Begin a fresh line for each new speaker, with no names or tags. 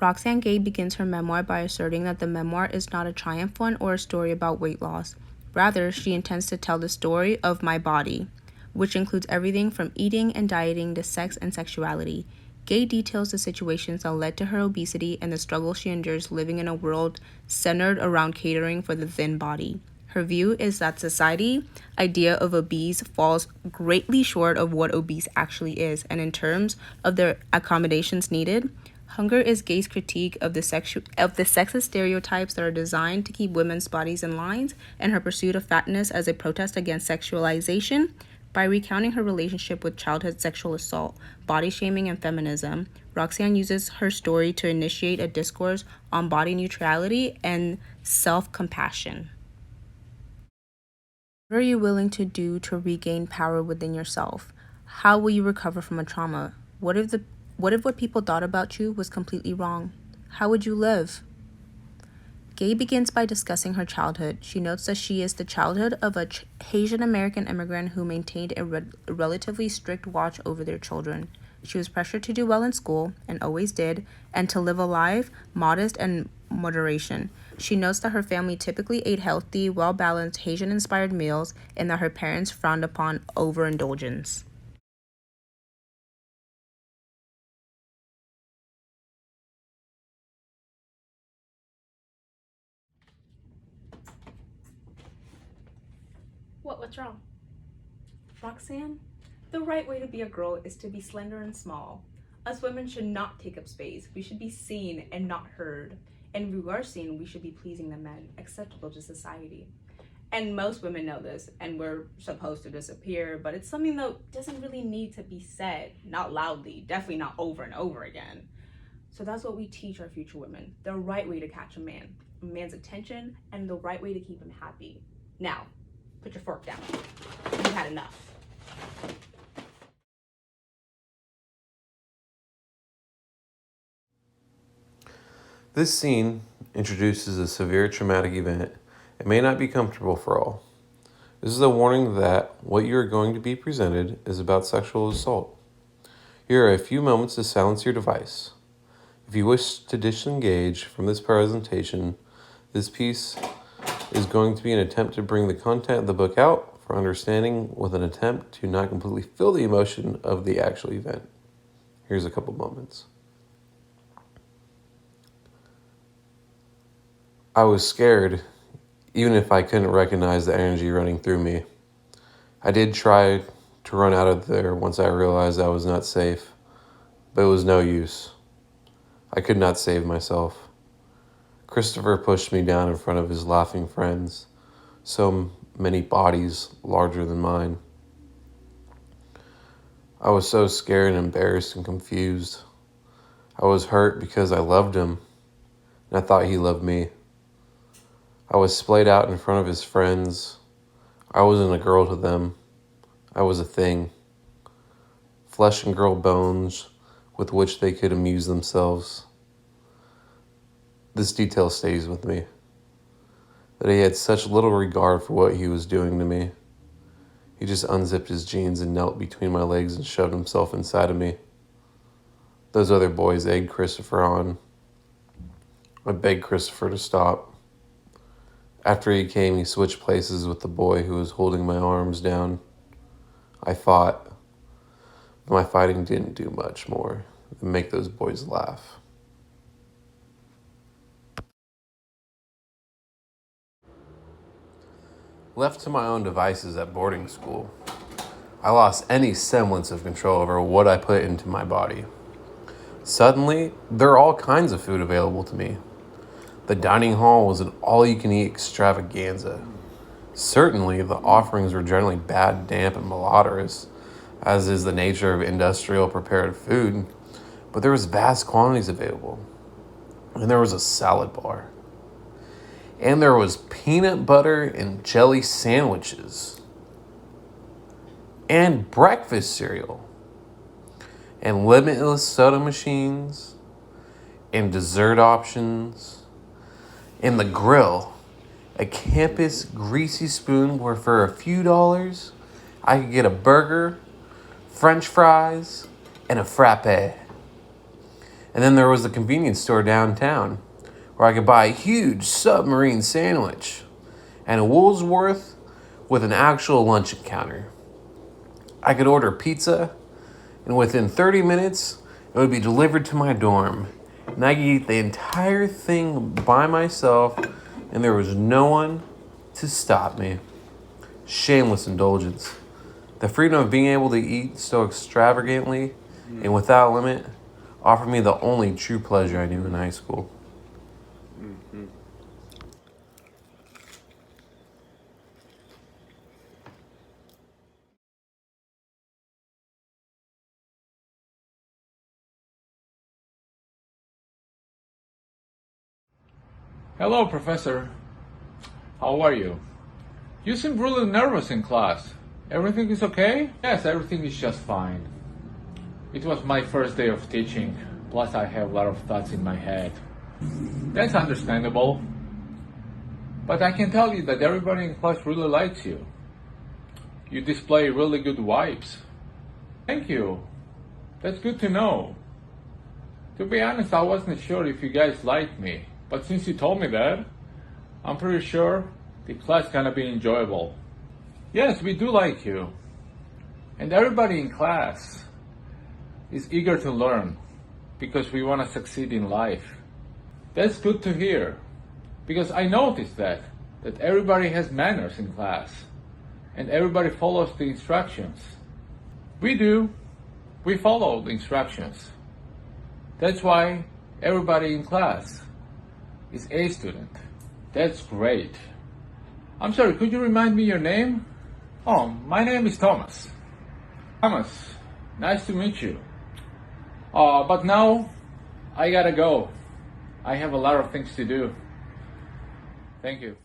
Roxanne Gay begins her memoir by asserting that the memoir is not a triumph one or a story about weight loss. Rather, she intends to tell the story of my body, which includes everything from eating and dieting to sex and sexuality. Gay details the situations that led to her obesity and the struggle she endures living in a world centered around catering for the thin body. Her view is that society's idea of obese falls greatly short of what obese actually is, and in terms of the accommodations needed, hunger is Gay's critique of the sexist stereotypes that are designed to keep women's bodies in lines, and her pursuit of fatness as a protest against sexualization. By recounting her relationship with childhood sexual assault, body shaming, and feminism, Roxanne uses her story to initiate a discourse on body neutrality and self-compassion. What are you willing to do to regain power within yourself? How will you recover from a trauma? What if what people thought about you was completely wrong? How would you live? Gay begins by discussing her childhood. She notes that she is the childhood of a Haitian American immigrant who maintained a relatively strict watch over their children. She was pressured to do well in school, and always did, and to live a life modest and moderation. She notes that her family typically ate healthy, well-balanced, Haitian-inspired meals, and that her parents frowned upon overindulgence. What's wrong? Roxanne, the right way to be a girl is to be slender and small. Us women should not take up space. We should be seen and not heard. And if we are seen, we should be pleasing the men, acceptable to society. And most women know this, and we're supposed to disappear, but it's something that doesn't really need to be said, not loudly, definitely not over and over again. So that's what we teach our future women, the right way to catch a man's attention, and the right way to keep him happy. Now, put your fork down. You've had enough.
This scene introduces a severe traumatic event. It may not be comfortable for all. This is a warning that what you are going to be presented is about sexual assault. Here are a few moments to silence your device. If you wish to disengage from this presentation, this piece is going to be an attempt to bring the content of the book out for understanding with an attempt to not completely feel the emotion of the actual event. Here's a couple moments. I was scared, even if I couldn't recognize the energy running through me. I did try to run out of there once I realized I was not safe, but it was no use. I could not save myself. Christopher pushed me down in front of his laughing friends, so many bodies larger than mine. I was so scared and embarrassed and confused. I was hurt because I loved him, and I thought he loved me. I was splayed out in front of his friends. I wasn't a girl to them. I was a thing. Flesh and girl bones with which they could amuse themselves. This detail stays with me, that he had such little regard for what he was doing to me. He just unzipped his jeans and knelt between my legs and shoved himself inside of me. Those other boys egged Christopher on. I begged Christopher to stop. After he came, he switched places with the boy who was holding my arms down. I fought, but my fighting didn't do much more than make those boys laugh. Left to my own devices at boarding school, I lost any semblance of control over what I put into my body. Suddenly, there are all kinds of food available to me. The dining hall was an all-you-can-eat extravaganza. Certainly, the offerings were generally bad, damp, and malodorous, as is the nature of industrial prepared food, but there was vast quantities available. And there was a salad bar. And there was peanut butter and jelly sandwiches. And breakfast cereal. And limitless soda machines. And dessert options. And the grill. A campus greasy spoon where for a few dollars, I could get a burger, French fries, and a frappe. And then there was the convenience store downtown, where I could buy a huge submarine sandwich and a Woolworth with an actual lunch counter. I could order pizza, and within 30 minutes, it would be delivered to my dorm. And I could eat the entire thing by myself, and there was no one to stop me. Shameless indulgence. The freedom of being able to eat so extravagantly and without limit offered me the only true pleasure I knew in high school.
Hello, Professor. How are you? You seem really nervous in class. Everything is okay? Yes, everything is just fine. It was my first day of teaching, plus I have a lot of thoughts in my head. That's understandable. But I can tell you that everybody in class really likes you. You display really good vibes. Thank you. That's good to know. To be honest, I wasn't sure if you guys liked me. But since you told me that, I'm pretty sure the class is gonna be enjoyable. Yes, we do like you. And everybody in class is eager to learn because we want to succeed in life. That's good to hear because I noticed that everybody has manners in class and everybody follows the instructions. We do. We follow the instructions. That's why everybody in class is A student. That's great. I'm sorry, could you remind me your name? Oh, my name is Thomas. Thomas, nice to meet you. But now I gotta go. I have a lot of things to do. Thank you.